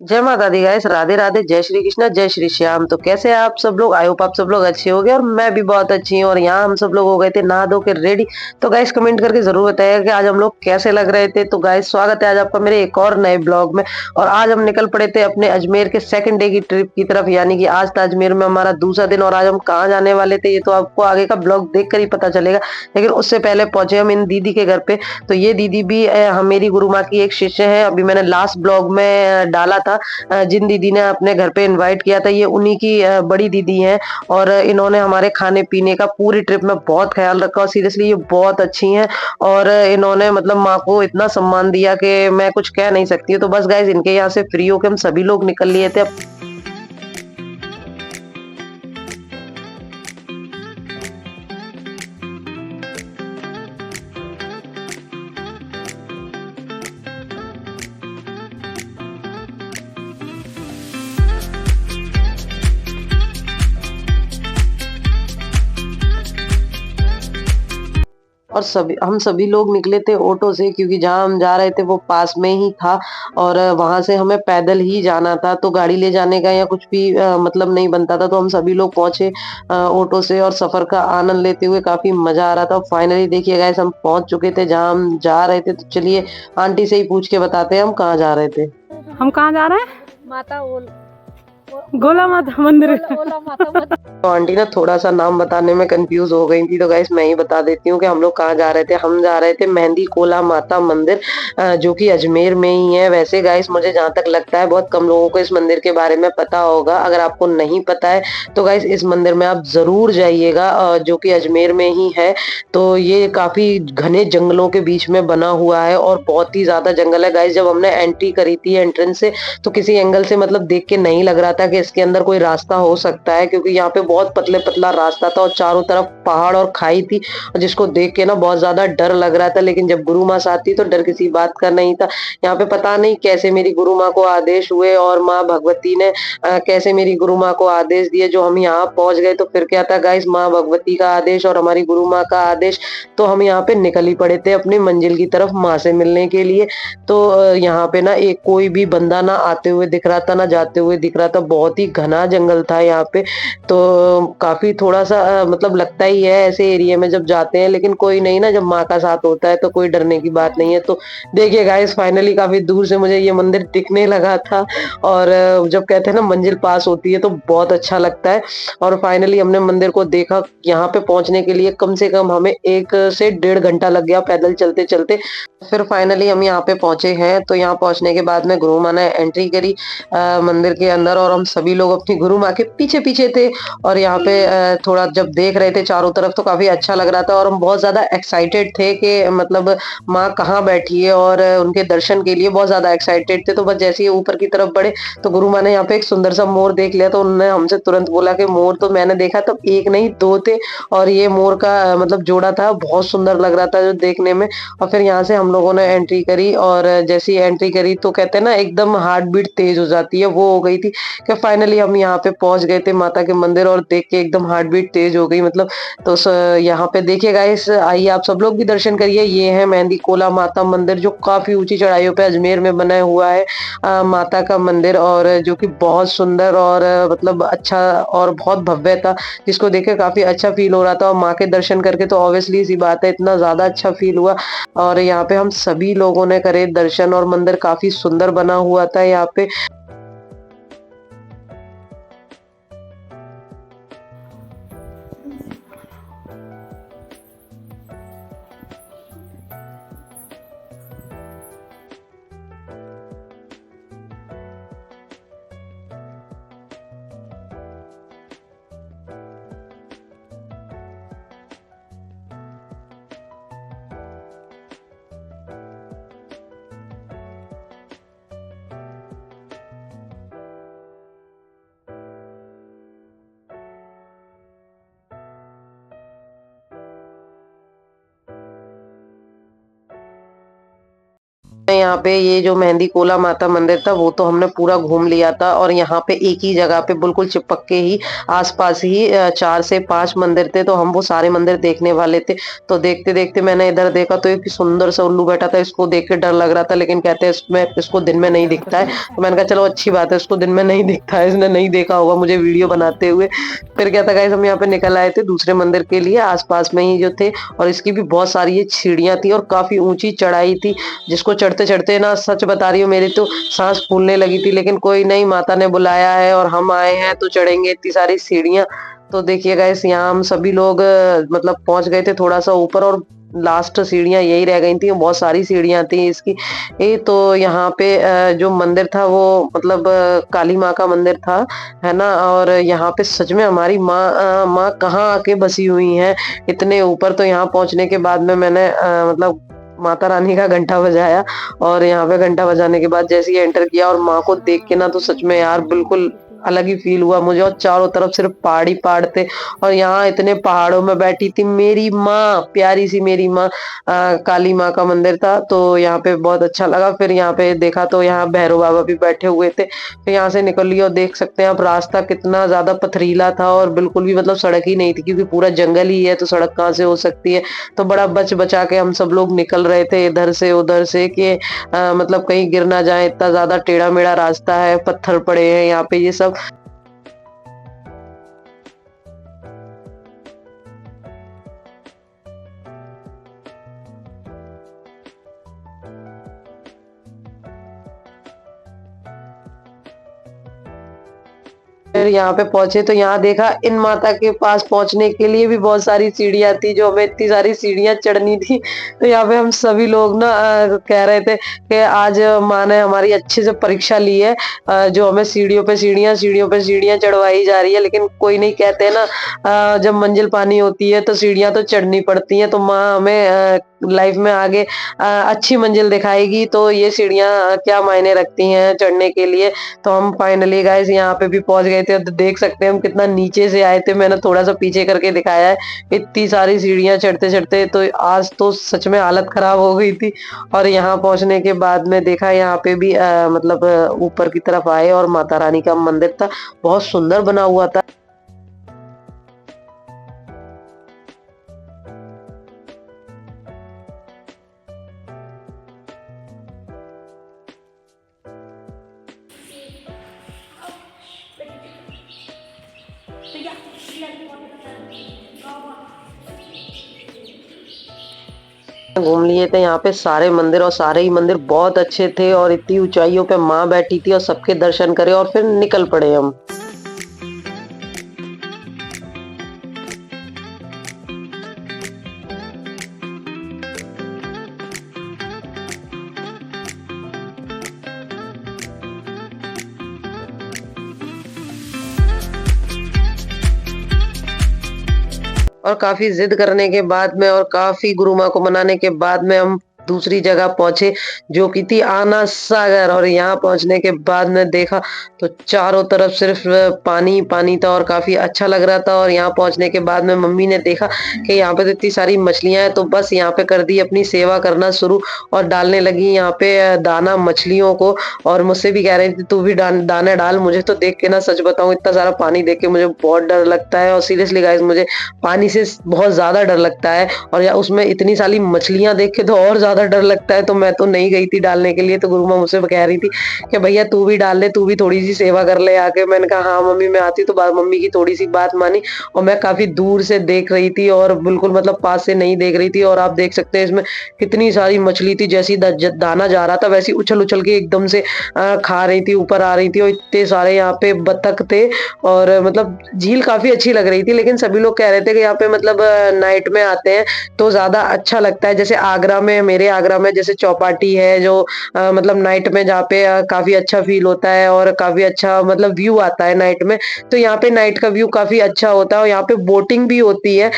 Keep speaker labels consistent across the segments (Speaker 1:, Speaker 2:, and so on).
Speaker 1: जय माता दी गाइस, राधे राधे, जय श्री कृष्णा, जय श्री श्याम। तो कैसे हैं आप सब लोग? आई होप आप सब लोग अच्छे होंगे और मैं भी बहुत अच्छी हूँ। और यहाँ हम सब लोग हो गए थे नहा धो के रेडी। तो गाइस कमेंट करके जरूर बताइएगा कि आज हम लोग कैसे लग रहे थे। तो गाइस स्वागत है आज आपका मेरे एक और नए ब्लॉग में। और आज हम निकल पड़े थे अपने अजमेर के सेकंड डे की ट्रिप की तरफ, यानी कि आज था अजमेर में हमारा दूसरा दिन। और आज हम कहाँ जाने वाले थे ये तो आपको आगे का ब्लॉग देख कर ही पता चलेगा। लेकिन उससे पहले पहुंचे हम इन दीदी के घर पे। तो ये दीदी भी मेरी गुरु माँ की एक शिष्य है। अभी मैंने लास्ट ब्लॉग में डाला था। जिन दीदी ने अपने घर पे इनवाइट किया था, ये उन्हीं की बड़ी दीदी हैं। और इन्होंने हमारे खाने पीने का पूरी ट्रिप में बहुत ख्याल रखा और सीरियसली ये बहुत अच्छी हैं। और इन्होंने मतलब माँ को इतना सम्मान दिया कि मैं कुछ कह नहीं सकती। तो बस गाइज इनके यहाँ से फ्री होके हम सभी लोग निकल लिए थे। और सभी हम सभी लोग निकले थे ऑटो से, क्योंकि जहाँ हम जा रहे थे वो पास में ही था। और वहां से हमें पैदल ही जाना था, तो गाड़ी ले जाने का या कुछ भी मतलब नहीं बनता था। तो हम सभी लोग पहुंचे ऑटो से और सफर का आनंद लेते हुए काफी मजा आ रहा था। फाइनली देखिए गाइस हम पहुंच चुके थे जहाँ हम जा रहे थे। तो चलिए आंटी से ही पूछ के बताते हैं हम कहाँ जा रहे थे।
Speaker 2: हम कहाँ जा रहे हैं?
Speaker 3: माता
Speaker 2: गोला माता मंदिर।
Speaker 3: ओला माता मंदिर।
Speaker 1: तो आंटी ना थोड़ा सा नाम बताने में कंफ्यूज हो गई थी। तो गाइस मैं ही बता देती हूँ कि हम लोग कहाँ जा रहे थे। हम जा रहे थे मेहंदी कोला माता मंदिर, जो कि अजमेर में ही है। वैसे गाइस मुझे जहाँ तक लगता है बहुत कम लोगों को इस मंदिर के बारे में पता होगा। अगर आपको नहीं पता है तो गाइस इस मंदिर में आप जरूर जाइएगा, जो कि अजमेर में ही है। तो ये काफी घने जंगलों के बीच में बना हुआ है और बहुत ही ज्यादा जंगल है गाइस। जब हमने एंट्री करी थी एंट्रेंस से, तो किसी एंगल से मतलब देख के नहीं लग रहा था कि इसके अंदर कोई रास्ता हो सकता है, क्योंकि यहाँ पे बहुत पतले पतला रास्ता था और चारों तरफ पहाड़ और खाई थी, जिसको देख के ना बहुत ज्यादा डर लग रहा था। लेकिन जब गुरु माँ साथ थी तो डर किसी बात का नहीं था। यहाँ पे पता नहीं कैसे मेरी गुरु माँ को आदेश हुए और माँ भगवती ने कैसे मेरी गुरु माँ को आदेश दिए, जो हम यहाँ पहुंच गए। तो फिर क्या था गाइस, माँ भगवती का आदेश और हमारी गुरु माँ का आदेश। तो हम यहाँ पे निकल ही पड़े थे अपनी मंजिल की तरफ माँ से मिलने के लिए। तो यहाँ पे ना एक कोई भी बंदा ना आते हुए दिख रहा था ना जाते हुए दिख रहा था। बहुत ही घना जंगल था यहाँ पे। तो काफी थोड़ा सा मतलब लगता ही है ऐसे एरिया में जब जाते हैं, लेकिन कोई नहीं ना, जब माँ का साथ होता है तो कोई डरने की बात नहीं है। तो देखिए गाइस फाइनली काफी दूर से मुझे ये मंदिर दिखने लगा था। और जब कहते हैं ना मंजिल पास होती है तो बहुत अच्छा लगता है। और फाइनली हमने मंदिर को देखा। यहाँ पे पहुंचने के लिए कम से कम हमें 1 से 1.5 घंटा लग गया पैदल चलते चलते। फिर फाइनली हम यहाँ पे पहुंचे हैं। तो यहाँ पहुंचने के बाद में गुरु माँ ने एंट्री करी मंदिर के अंदर, और हम सभी लोग अपनी गुरु माँ के पीछे पीछे थे। और यहाँ पे थोड़ा जब देख रहे थे चारों तरफ तो काफी अच्छा लग रहा था। और हम बहुत ज्यादा एक्साइटेड थे कि मतलब माँ कहाँ बैठी है, और उनके दर्शन के लिए बहुत ज्यादा एक्साइटेड थे। तो बस जैसे ही ऊपर की तरफ बढ़े तो गुरु माँ ने यहाँ पे एक सुंदर सा मोर देख लिया। तो उन्होंने हमसे तुरंत बोला कि मोर तो मैंने देखा तब एक नहीं दो थे, और ये मोर का मतलब जोड़ा था, बहुत सुंदर लग रहा था जो देखने में। और फिर यहाँ से हम लोगों ने एंट्री करी। और जैसी एंट्री करी तो कहते हैं ना एकदम हार्ट बीट तेज हो जाती है, वो हो गई थी कि फाइनली हम यहाँ पे पहुंच गए थे माता के मंदिर। और देख के एकदम हार्ट बीट तेज हो गई मतलब। तो यहाँ पे देखिए गाइस, आइए आप सब लोग भी दर्शन करिए। ये है मेहंदी कोला माता मंदिर, जो काफी ऊंची चढ़ाइयों पे अजमेर में बना हुआ है माता का मंदिर। और जो कि बहुत सुंदर और मतलब अच्छा और बहुत भव्य था, जिसको देख के काफी अच्छा फील हो रहा था। और माँ के दर्शन करके तो ऑब्वियसली सी बात है इतना ज्यादा अच्छा फील हुआ। और यहाँ पे हम सभी लोगों ने करे दर्शन, और मंदिर काफी सुंदर बना हुआ था यहाँ पे। यहाँ पे ये जो मेहंदी कोला माता मंदिर था वो तो हमने पूरा घूम लिया था और यहाँ पे एक ही जगह पे बिल्कुल चिपक के ही आसपास ही 4 से 5 मंदिर थे, तो हम वो सारे मंदिर देखने वाले थे। तो देखते-देखते मैंने इधर देखा तो एक सुंदर सा उल्लू बैठा था, इसको देख के डर लग रहा था, लेकिन कहते हैं इसमें इसको दिन में नहीं दिखता है। तो मैंने कहा चलो अच्छी बात है, इसको दिन में नहीं दिखता है, इसने नहीं देखा होगा मुझे वीडियो बनाते हुए। फिर क्या था गाइस, हम यहाँ पे निकल आए थे दूसरे मंदिर के लिए, आस-पास में ही जो थे, और इसकी भी बहुत सारी ये सीढ़ियाँ थी और काफ़ी ऊँची चढ़ाई थी, जिसको चढ़ते-चढ़ते ना सच बता रही हूँ मेरी तो साँस फूलने लगी थी, लेकिन कोई नहीं, माता ने बुलाया है और हम आए हैं तो चढ़ेंगे इतनी सारी सीढ़ियाँ। तो देखिए गाइस, यहाँ हम सभी लोग मतलब पहुँच गए थे थोड़ा-सा ऊपर और लास्ट सीढ़ियाँ यही रह गई थी, बहुत सारी सीढ़ियाँ थी इसकी। तो यहाँ पे जो मंदिर था वो मतलब काली माँ का मंदिर था, है ना? और यहाँ पे सच में हमारी माँ कहाँ आके बसी हुई हैं, इतने ऊपर। तो यहाँ पहुँचने के बाद में मैंने मतलब माता रानी का घंटा बजाया और यहाँ पे घंटा बजाने के बाद जैसे ही एंटर किया और माँ को देख के ना तो सच में यार बिल्कुल अलग ही फ़ील हुआ मुझे, और चारों तरफ सिर्फ पहाड़ ही पहाड़ थे और यहाँ इतने पहाड़ों में बैठी थी मेरी माँ, प्यारी-सी मेरी माँ। काली माँ का मंदिर था, तो यहाँ पे बहुत अच्छा लगा। फिर यहाँ पे देखा तो यहाँ भैरव बाबा भी बैठे हुए थे। फिर यहाँ से निकली और देख सकते हैं आप रास्ता कितना ज़्यादा पथरीला था और बिल्कुल भी मतलब सड़क ही नहीं थी, क्योंकि पूरा जंगल ही है तो सड़क कहाँ से हो सकती है। तो बड़ा बच-बचा के हम सब लोग निकल रहे थे इधर से उधर से कि मतलब कहीं गिर ना जाए, इतना ज़्यादा टेढ़ा-मेढ़ा रास्ता है, पत्थर पड़े हैं यहाँ पे ये सब। फिर यहाँ पे पहुँचे तो यहाँ देखा इन माता के पास पहुँचने के लिए भी बहुत सारी सीढ़ियाँ थी, जो हमें इतनी सारी सीढ़ियाँ चढ़नी थी। तो यहाँ पे हम सभी लोग ना कह रहे थे कि आज माँ ने हमारी अच्छे से परीक्षा ली है, जो हमें सीढ़ियों पे सीढ़ियाँ चढ़वाई जा रही है। लेकिन कोई नहीं, कहते हैं ना जब मंजिल पानी होती है तो सीढ़ियाँ तो चढ़नी पड़ती हैं। तो माँ हमें लाइफ में आगे अच्छी मंजिल दिखाएगी, तो ये सीढ़ियाँ क्या मायने रखती हैं चढ़ने के लिए। तो हम फाइनली गाइस यहाँ पे भी पहुँच गए थे। तो देख सकते हैं हम कितना नीचे से आए थे, मैंने थोड़ा-सा पीछे करके दिखाया है। इतनी सारी सीढ़ियाँ चढ़ते-चढ़ते तो आज तो सच में हालत खराब हो गई थी। और यहाँ पहुँचने के बाद में देखा यहाँ पे भी मतलब ऊपर की तरफ आए और माता रानी का मंदिर था, बहुत सुंदर बना हुआ था। घूम लिए थे यहाँ पे सारे मंदिर और सारे ही मंदिर बहुत अच्छे थे और इतनी ऊंचाइयों पे माँ बैठी थी और सबके दर्शन करे और फिर निकल पड़े हम। और काफ़ी ज़िद करने के बाद में और काफ़ी गुरु माँ को मनाने के बाद में हम दूसरी जगह पहुँचे, जो कि थी आना सागर। और यहाँ पहुँचने के बाद में देखा तो चारों तरफ सिर्फ पानी ही पानी था और काफ़ी अच्छा लग रहा था। और यहाँ पहुँचने के बाद में मम्मी ने देखा कि यहाँ पे तो इतनी सारी मछलियाँ हैं, तो बस यहाँ पे कर दी अपनी सेवा करना शुरू और डालने लगी यहाँ पे दाना मछलियों को। और मुझसे भी कह रही थी तू भी दाने डाल। मुझे तो देख के ना सच बताऊँ, इतना सारा पानी देख के मुझे बहुत डर लगता है और सीरियसली गाइस मुझे पानी से बहुत ज़्यादा डर लगता है। और या उसमें इतनी सारी मछलियाँ देख के तो और ज़्यादा डर लगता है। तो मैं तो नहीं गई थी डालने के लिए, तो गुरु माँ मुझसे कह रही थी कि भैया तू भी डाल ले, तू भी थोड़ी-सी सेवा कर ले आके। मैंने कहा हाँ मम्मी मैं आती हूँ। तो मम्मी की थोड़ी-सी बात मानी और मैं काफ़ी दूर से देख रही थी और बिल्कुल मतलब पास से नहीं देख रही थी। और आप देख सकते हैं इसमें कितनी सारी मछली थी, जैसे ही दाना जा रहा था वैसे ही उछल-उछल के एकदम से खा रही थी, ऊपर आ रही थी। और इतने सारे यहाँ पे बतख थे और मतलब झील काफ़ी अच्छी लग रही थी। लेकिन सभी लोग कह रहे थे कि यहाँ पे मतलब नाइट में आते हैं तो ज़्यादा अच्छा लगता है। जैसे आगरा में, मेरे आगरा में जैसे चौपाटी है जो मतलब नाइट में जहाँ पे काफ़ी अच्छा फ़ील होता है और काफ़ी अच्छा मतलब व्यू आता है नाइट में। तो यहाँ पे नाइट का व्यू काफ़ी अच्छा होता है और यहाँ पे बोटिंग भी होती है।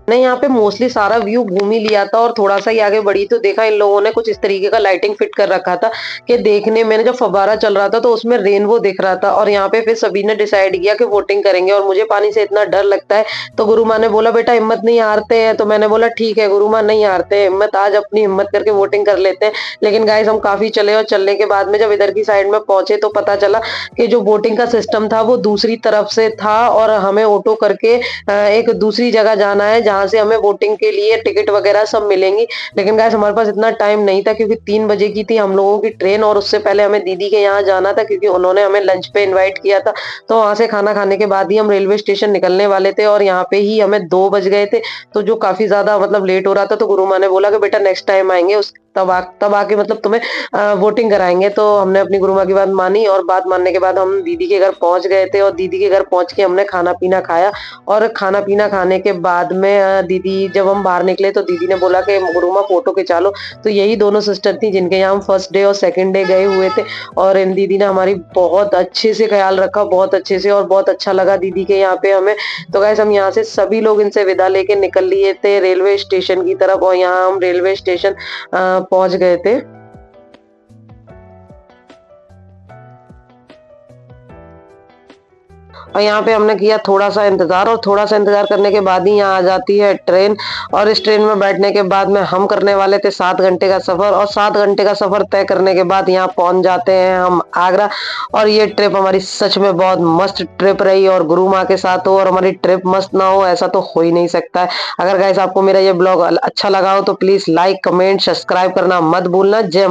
Speaker 1: मैंने यहाँ पे मोस्टली सारा व्यू घूम ही लिया था और थोड़ा-सा ही आगे बढ़ी तो देखा इन लोगों ने कुछ इस तरीके का लाइटिंग फिट कर रखा था कि देखने में ना जब फव्वारा चल रहा था तो उसमें रेनबो दिख रहा था और यहाँ पे फिर सभी ने डिसाइड किया कि वोटिंग करेंगे और मुझे पानी से इतना डर लगता है तो गुरु माँ ने बोला बेटा हिम्मत नहीं हारते हैं तो मैंने बोला ठीक है गुरु माँ नहीं हारते हैं हिम्मत आज अपनी हिम्मत करके वोटिंग कर लेते हैं। लेकिन गाइस हम काफ़ी चले और चलने के बाद में जब इधर की साइड में पहुँचे तो पता चला कि जो वोटिंग का सिस्टम था वो दूसरी तरफ से था और हमें ऑटो करके एक दूसरी जगह जाना है जहाँ से हमें वोटिंग के लिए टिकट वगैरह सब मिलेंगी। लेकिन गाइस हमारे पास इतना टाइम नहीं था क्योंकि 3 बजे की थी हम लोगों की ट्रेन और उससे पहले हमें दीदी के यहाँ जाना था क्योंकि उन्होंने हमें लंच पे इनवाइट किया था। तो वहाँ से खाना खाने के बाद ही हम रेलवे स्टेशन निकलने वाले थे और यहाँ पे ही हमें 2 बज गए थे। तो जो काफ़ी ज़्यादा मतलब लेट हो रहा था तो गुरु माँ ने बोला कि बेटा नेक्स्ट टाइम आएँगे उस तब आके मतलब तुम्हें वोटिंग कराएँगे। तो हमने अपनी गुरु माँ की बात मानी और बात मानने के बाद हम दीदी के घर पहुँच गए थे और दीदी के घर पहुँच के हमने खाना-पीना खाया और खाना-पीना खाने के बाद में दीदी जब हम बाहर निकले तो दीदी ने बोला कि गुरु माँ फ़ोटो खिंचा लो। तो यही दोनों सिस्टर थी जिनके यहाँ हम फर्स्ट डे और सेकंड डे गए हुए थे और इन दीदी ने हमारी बहुत अच्छे से ख़्याल रखा, बहुत अच्छे से और बहुत अच्छा लगा दीदी के यहाँ पे हमें। तो गाइस हम यहाँ से सभी लोग इनसे विदा लेके निकल लिए थे रेलवे स्टेशन की तरफ और यहाँ हम रेलवे स्टेशन पहुँच गए थे। और यहाँ पे हमने किया थोड़ा-सा इंतज़ार और थोड़ा-सा इंतज़ार करने के बाद ही यहाँ आ जाती है ट्रेन और इस ट्रेन में बैठने के बाद में हम करने वाले थे 7 घंटे का सफ़र और 7 घंटे का सफ़र तय करने के बाद यहाँ पहुँच जाते हैं हम आगरा और ये ट्रिप हमारी सच में बहुत मस्त ट्रिप रही और गुरु माँ के साथ हो और हमारी ट्रिप मस्त ना हो ऐसा तो हो ही नहीं सकता है। अगर गाइस आपको मेरा ये ब्लॉग अच्छा लगा हो तो प्लीज़ लाइक, कमेंट, सब्सक्राइब करना मत भूलना। जय